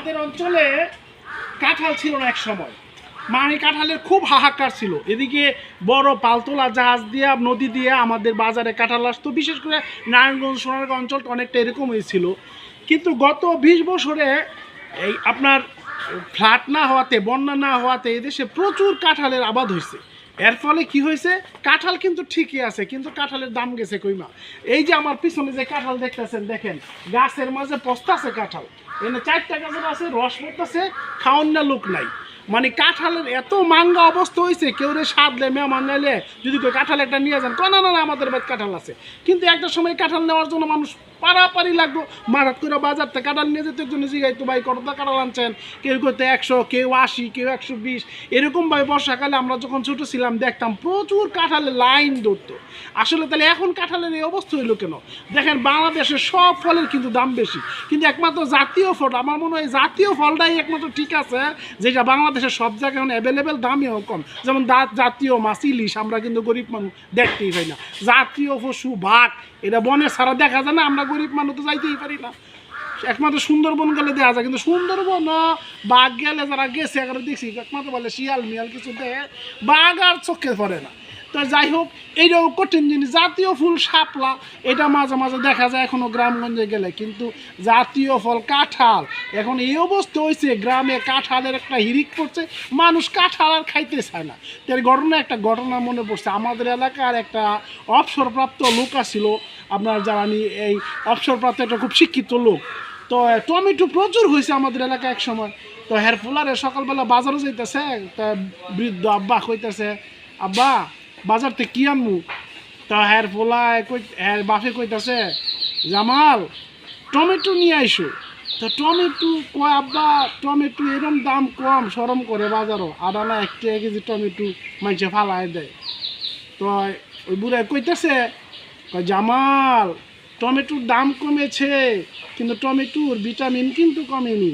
আমাদের অঞ্চলে কাঁঠাল ছিল না এক সময়, মানে কাঁঠালের খুব হাহাকার ছিল। এদিকে বড় পালতোলা জাহাজ দিয়ে নদী দিয়ে আমাদের বাজারে কাঁঠাল আসতো, বিশেষ করে নারায়ণগঞ্জ সোনারগাঁও অঞ্চলটা অনেকটা এরকম হয়েছিল। কিন্তু গত 20 বছরে এই আপনার ফ্লাড না হওয়াতে, বন্যা না হওয়াতে এদেশে প্রচুর কাঁঠালের আবাদ হয়েছে। এর ফলে কি হয়েছে, কাঁঠাল কিন্তু ঠিকই আছে, কিন্তু কাঁঠালের দাম গেছে কইমা। এই যে আমার পিছনে যে কাঁঠাল দেখতেছেন, দেখেন গাছের মাঝে পস্তা আছে কাঁঠাল, এখানে 4টা গাছের আছে, রস পড়তেছে, খাওয়ান না লোক নাই। মানে কাঁঠালের এত মাঙ্গা অবস্থা হয়েছে, কেউ রে সাদলে মেহমান নাইলে যদি কেউ কাঁঠাল একটা নিয়ে যান, কয় না না আমাদের বাড়ি কাঁঠাল আছে। কিন্তু একটা সময় কাঁঠাল নেওয়ার জন্য মানুষ পারাপারি লাগবো, মারাত করে বাজার থেকে কাঁঠাল নিয়ে যেতে জন্য জিগাইতো ভাই কতটা কাঁঠাল আনছেন, কেউ করতে 100, কেউ 80, কেউ 120। এরকমভাবে বর্ষাকালে আমরা যখন ছোটো ছিলাম দেখতাম প্রচুর কাঁঠালের লাইন ধরতো। আসলে তাহলে এখন কাঁঠালের এই অবস্থা হইলো কেন? দেখেন বাংলাদেশের সব ফলের কিন্তু দাম বেশি, কিন্তু একমাত্র জাতীয় ফল, আমার মনে হয় জাতীয় ফলটাই একমাত্র ঠিক আছে, যেটা বাংলাদেশের সব জায়গায় এখন অ্যাভেলেবেল, দামিও কম। যেমন জাতীয় মাছ ইলিশ আমরা কিন্তু গরিব মানুষ দেখতেই পাই না। জাতীয় পশু বাঘ, এটা বনে ছাড়া দেখা যায় না, আমরা গরিব মানুষ তো যাইতেই পারি না। একমাত্র সুন্দরবন গেলে দেওয়া যায়, কিন্তু সুন্দরবন বাঘ গেলে যারা গেছে এগারো দেখছি একমাত্র বলে শিয়াল মিয়াল কিছু দেয়, বাঘ আর চোখে পড়ে না। তো যাই হোক, এইটাও কঠিন জিনিস। জাতীয় ফুল শাপলা, এটা মাঝে মাঝে দেখা যায় এখনও গ্রামগঞ্জে গেলে, কিন্তু জাতীয় ফল কাঁঠাল এখন এই অবস্থা হয়েছে, গ্রামে কাঁঠালের একটা হিরিক পড়ছে, মানুষ কাঁঠাল আর খাইতে চায় না। তার একটা ঘটনা মনে পড়ছে, আমাদের এলাকার একটা অবসরপ্রাপ্ত লোক আছিল, আপনার জানি এই অবসরপ্রাপ্ত একটা খুব শিক্ষিত লোক। তো টমেটো প্রচুর হয়েছে আমাদের এলাকায় এক সময়। তো হের ফুলারে সকালবেলা বাজারে যাইতেছে, তা বৃদ্ধ আব্বা কইতেছে, আব্বা বাজার থেকে কি আনবো? তা হের পোলায় হের বাপে কইতাছে, জামাল টমেটো নিয়ে আইসো। তো টমেটো কয় আব্বা, টমেটো এরকম দাম কম, সরম করে বাজারও, আদানা 1 কেজি টমেটো মানুষে ফালায় দেয়। তো ওই বুড়ায় কইতেছে, জামাল টমেটোর দাম কমেছে, কিন্তু টমেটোর ভিটামিন কিন্তু কমেনি।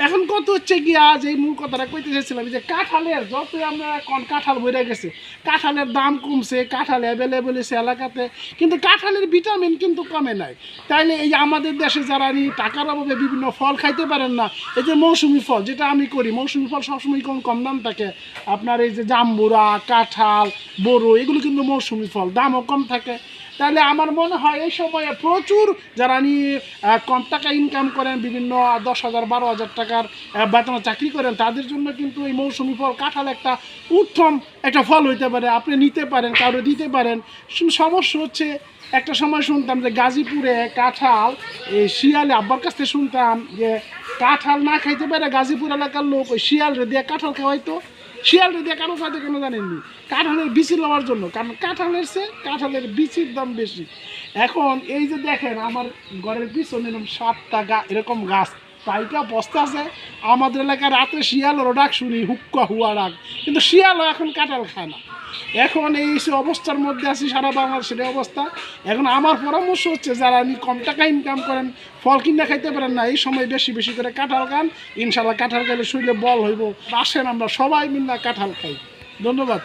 এখন কত হচ্ছে কি, আজ এই মূল কথাটা কইতে চাইছিলাম যে কাঁঠালের যতই আমরা কাঁঠাল ভরে গেছে, কাঁঠালের দাম কমছে, কাঁঠাল অ্যাভেলেবেল হয়েছে এলাকাতে, কিন্তু কাঁঠালের ভিটামিন কিন্তু কমে নাই। তাইলে এই আমাদের দেশে যারা টাকার অভাবে বিভিন্ন ফল খাইতে পারেন না, এই যে মৌসুমি ফল, যেটা আমি করি, মৌসুমি ফল সবসময় কম দাম থাকে। আপনার এই যে জাম্বুরা, কাঁঠাল, বড়ো, এগুলো কিন্তু মৌসুমি ফল, দামও কম থাকে। তাহলে আমার মনে হয় এই সময়ে প্রচুর যারা কম টাকা ইনকাম করেন, বিভিন্ন 10,000 12,000 টাকার বেতনে চাকরি করেন, তাদের জন্য কিন্তু এই মৌসুমি ফল কাঁঠাল একটা উত্তম একটা ফল হইতে পারে, আপনি নিতে পারেন, কারো দিতে পারেন। সমস্যা হচ্ছে, একটা সময় শুনতাম যে গাজীপুরে কাঁঠাল, এই শিয়ালে, আব্বার কাছ থেকে শুনতাম যে কাঁঠাল না খাইতে পারে গাজীপুর এলাকার লোক ওই শিয়ালরে দিয়ে কাঁঠাল খাওয়াইতো। শিয়ালরে দিয়ে কাঁঠাল খাইতে কেন জানেননি? কাঁঠালের বিচি লওয়ার জন্য, কারণ কাঁঠালের বিচির দাম বেশি। এখন এই যে দেখেন আমার ঘরের পিছনে এরকম 7টা এরকম গাছ, পাইকা বস্তা আছে। আমাদের এলাকায় রাতে শিয়ালেরও ডাক শুনি, হুক্কা হুয়া ডাক, কিন্তু শিয়ালও এখন কাঁঠাল খায় না। এখন এই অবস্থার মধ্যে আছি, সারা বাংলাদেশের অবস্থা। এখন আমার পরামর্শ হচ্ছে, যারা কম টাকা ইনকাম করেন, ফল কিনে খাইতে পারেন না, এই সময় বেশি বেশি করে কাঁঠাল খান, ইনশাল্লাহ কাঁঠাল খাইলে শরীরে বল হইব। আসেন আমরা সবাই মিলে কাঁঠাল খাই। ধন্যবাদ।